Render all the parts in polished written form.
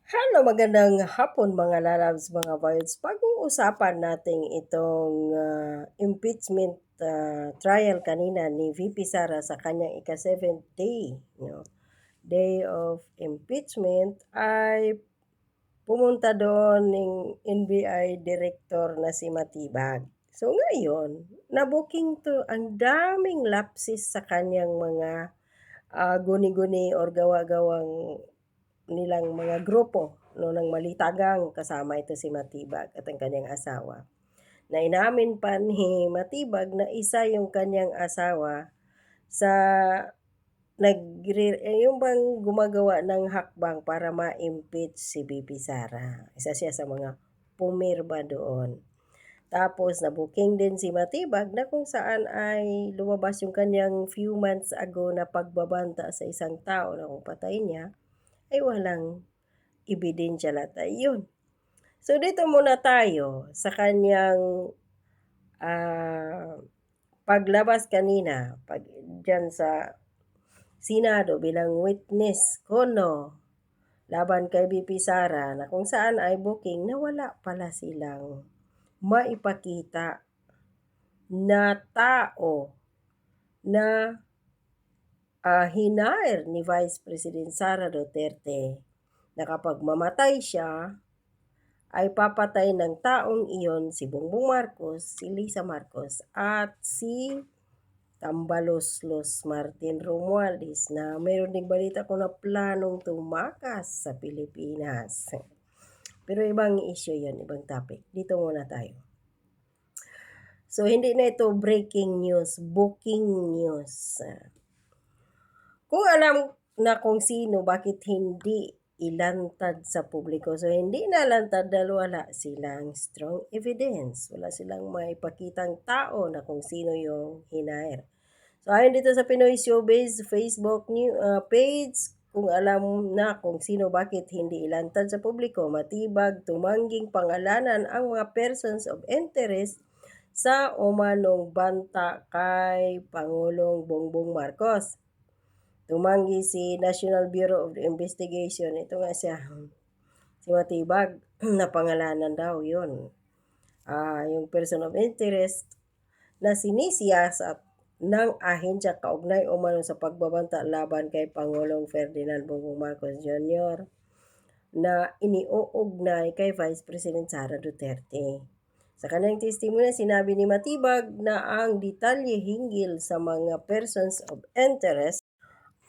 Hello, magandang hapon mga lalabs, mga boys. Pag-uusapan natin itong impeachment trial kanina ni VP Sara sa kanyang ika-7th day, day of impeachment ay pumunta doon ng NBI director na si Matibag. So ngayon, na-booking to ang daming lapses sa kanyang mga guni-guni or gawa-gawang nilang mga grupo no ng Malitagang, kasama ito si Matibag at ang kanyang asawa. Na inamin pa ni Matibag na isa yung kanyang asawa sa yung bang gumagawa ng hakbang para ma-impeach si BP Sara. Isa siya sa mga pumirma doon. Tapos na-booking din si Matibag na kung saan ay lumabas yung kanyang few months ago na pagbabanta sa isang tao na kung patay niya ay walang ebidensya lahat ay yun. So dito muna tayo sa kanyang paglabas kanina dyan sa Senado bilang witness kono laban kay BP Sara na kung saan ay booking na wala pala silang maipakita na tao na hinair ni Vice President Sara Duterte na kapag mamatay siya ay papatay ng taong iyon si Bongbong Marcos, si Lisa Marcos at si Tambaloslos Martin Romualdez na mayroon ding balita ko na planong tumakas sa Pilipinas. Pero ibang issue yun, ibang topic. Dito muna tayo. So hindi na ito breaking news, booking news. Kung alam na kung sino, bakit hindi ilantad sa publiko? So, hindi nalantad dahil wala silang strong evidence. Wala silang maipakitang tao na kung sino yung hinair. So, ayon dito sa Pinoy Showbiz Facebook page, kung alam na kung sino, bakit hindi ilantad sa publiko, Matibag tumangging pangalanan ang mga persons of interest sa umanong banta kay Pangulong Bongbong Marcos. Tumanggi si National Bureau of Investigation. Ito nga siya, si Matibag, na pangalanan daw yun. Yung person of interest na sinisiyasat ng ahensya kaugnay umano sa pagbabanta laban kay Pangulong Ferdinand Bongbong Marcos Jr. na iniuugnay kay Vice President Sara Duterte. Sa kanyang testimony, sinabi ni Matibag na ang detalye hinggil sa mga persons of interest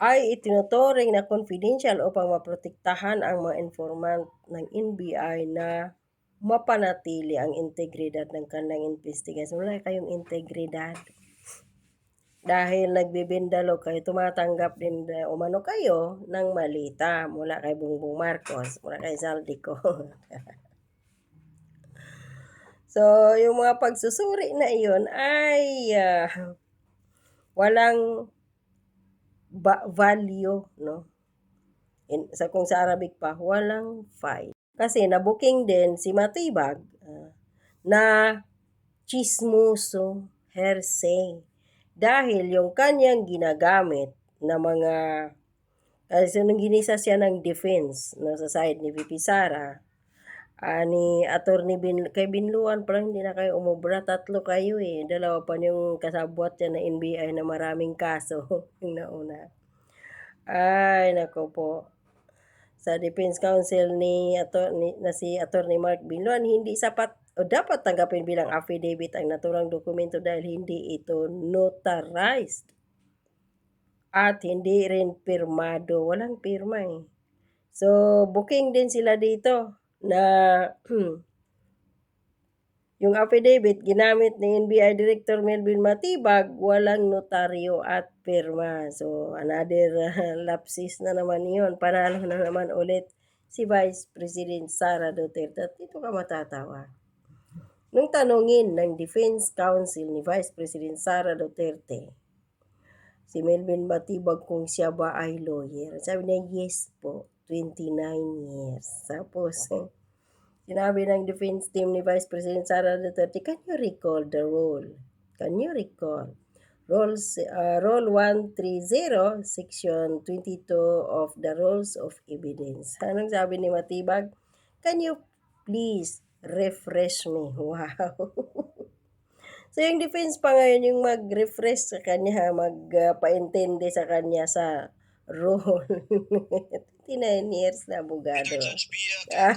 ay itinuturing na confidential upang maprotektahan ang mga informant ng NBI na mapanatili ang integridad ng kanilang investigasyon. Wala kayong integridad. Dahil nagbibindalo kayo, tumatanggap din umano kayo ng malita mula kay Bongbong Marcos, mula kay Saldico. So, yung mga pagsusuri na iyon ay walang value, no? Kung sa Arabic pa, walang file. Kasi na-booking din si Matibag na chismoso, hearsay. Dahil yung kanyang ginagamit na mga, kasi nung ginisa siya ng defense no, sa side ni VP Sara, ni Attorney kay Binluan, parang hindi na kayo umubra, 3 kayo eh. 2 pa yung kasabwat niya na NBI na maraming kaso yung nauna. Ay, nako po. Sa Defense Counsel na si Attorney Mark Binluan, hindi sapat o dapat tanggapin bilang affidavit ang naturang dokumento dahil hindi ito notarized at hindi rin pirmado. Walang pirma eh. So, booking din sila dito na yung affidavit ginamit ni NBI Director Melvin Matibag, walang notaryo at pirma. So, another lapsis na naman yun. Panalo na naman ulit si Vice President Sara Duterte. At dito ka matatawa. Nung tanungin ng Defense Counsel ni Vice President Sara Duterte, si Melvin Matibag kung siya ba ay lawyer. Sabi niya, yes po, 29 years. Tapos, sinabi ng defense team ni Vice President Sara Duterte, can you recall the role? Can you recall? Rule 130, Section 22 of the Rules of Evidence. Anong sabi ni Matibag? Can you please refresh me? Wow! So, yung defense pa ngayon yung mag-refresh sa kanya, magpaintindi sa kanya sa role. 29 years na abogado. Ah.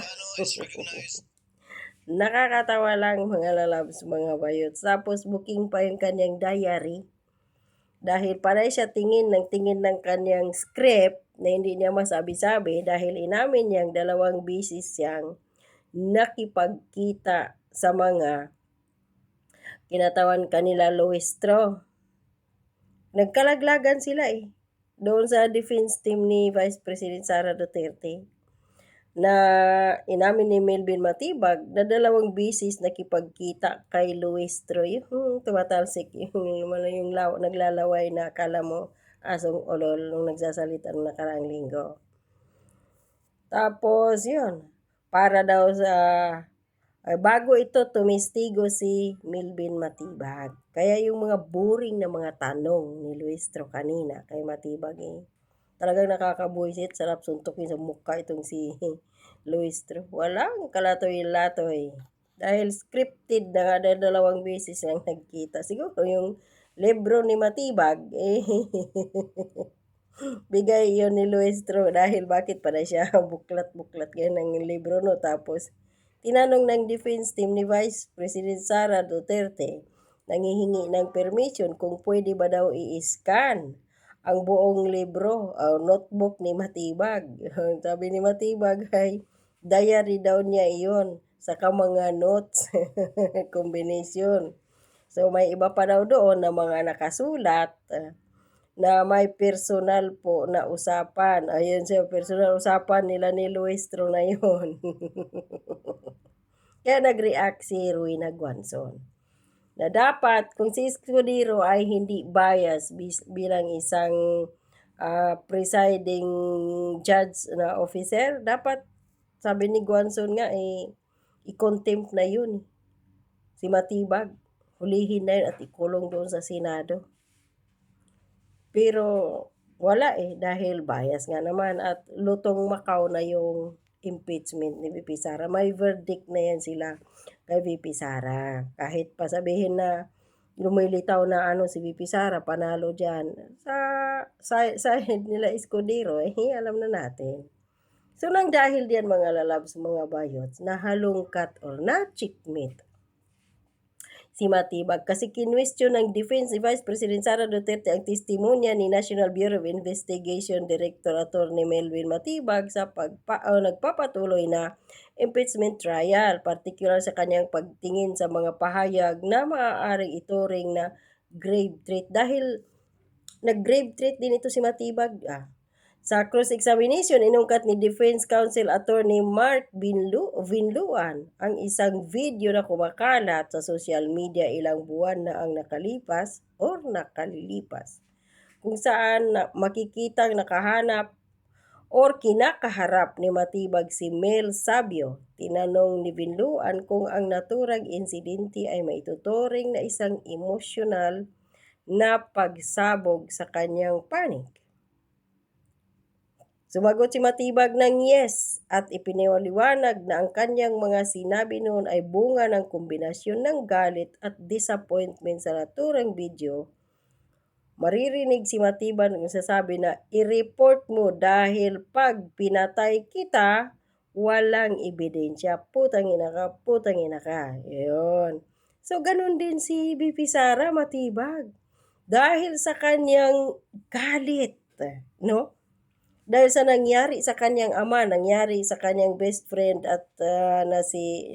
Nakakatawa lang mga lalabs, mga bayot. Tapos booking pa yung kanyang diary. Dahil panay siya tingin ng kanyang script na hindi niya masabi-sabi dahil inamin niyang 2 beses siyang nakipagkita sa mga kinatawan kanila Luistro. Nagkalaglagan sila doon sa defense team ni Vice President Sara Duterte na inamin ni Melvin Matibag na 2 beses nakipagkita kay Luistro. Yung tumatalsik, yung naglalaway na akala mo asong olol nung nagsasalita ng nakaraang linggo. Tapos yun, para daw sa bago ito tumistigo si Melvin Matibag. Kaya yung mga boring na mga tanong ni Luistro kanina kay Matibag talagang nakakabuisit, sarap suntukin sa mukha itong si Luistro. Walang kalatoy-latoy. Dahil scripted na nga, 2 beses lang nagkita. Siguro yung libro ni Matibag, bigay yon ni Luistro dahil bakit pa na siya buklat-buklat ganyan ng libro, no? Tapos, tinanong ng defense team ni Vice President Sara Duterte, nangihingi ng permission kung pwede ba daw i-scan ang buong libro, notebook ni Matibag. Sabi ni Matibag ay diary daw niya iyon, saka mga notes, combination. So may iba pa daw doon na mga nakasulat na may personal po na usapan. Ayun siya, personal usapan nila ni Luistro na yun. Kaya nag-react si Ruina Guanzon na dapat kung si Escudero ay hindi bias bilang isang presiding judge na officer, dapat sabi ni Guanzon nga i-contempt na yun si Matibag, hulihin na yun at ikulong doon sa Senado. Pero wala dahil bias nga naman at lutong Macau na yung impeachment ni VP Sara. May verdict na yan sila kay VP Sara. Kahit pa sabihin na lumilitaw na si VP Sara, panalo dyan. Sa side nila Escudero, alam na natin. So nang dahil diyan mga lalabs, mga bayots, nahalungkat or na-checkmate si Matibag kasi kinwestiyon ng defense ni Vice President Sara Duterte ang testimonya ni National Bureau of Investigation Director Attorney Melvin Matibag sa nagpapatuloy na impeachment trial, particular sa kanyang pagtingin sa mga pahayag na maaaring ituring na grave threat dahil nag-grave threat din ito si Matibag. Sa cross-examination, inungkat ni Defense Counsel Attorney Mark Vinluan ang isang video na kumakalat sa social media ilang buwan na ang nakalipas or nakalilipas, kung saan makikitang nakahanap or kinakaharap ni Matibag si Mel Sabio. Tinanong ni Vinluan kung ang naturang insidente ay maituturing na isang emosyonal na pagsabog sa kanyang panig. Sumagot si Matibag ng yes at ipinaliwanag na ang kanyang mga sinabi noon ay bunga ng kombinasyon ng galit at disappointment sa naturang video. Maririnig si Matibag ng sasabi na i-report mo dahil pag pinatay kita, walang ebidensya. Putang ina ka. Yun. So, ganun din si VP Sara Matibag. Dahil sa kanyang galit, no? Dahil sa nangyari sa kanyang ama, nangyari sa kanyang best friend at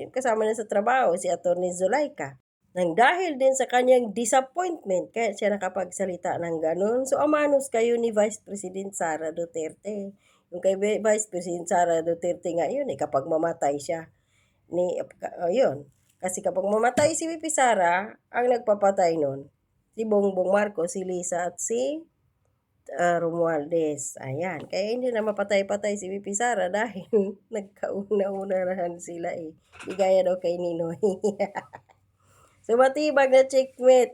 kasama niya sa trabaho, si Atty. Zulaika. Nang dahil din sa kanyang disappointment, kaya siya nakapagsalita ng ganun. So, amanos kayo ni Vice President Sara Duterte. Yung kay Vice President Sara Duterte nga yun, kapag mamatay siya. Yun. Kasi kapag mamatay si VP Sara, ang nagpapatay nun, si Bongbong Marcos, si Lisa at si Romualdez. Ayan. Kaya hindi na mapatay-patay si VP Sara dahil nagkauna-unahan sila Di gaya daw kay Ninoy. So, Matibag na checkmate.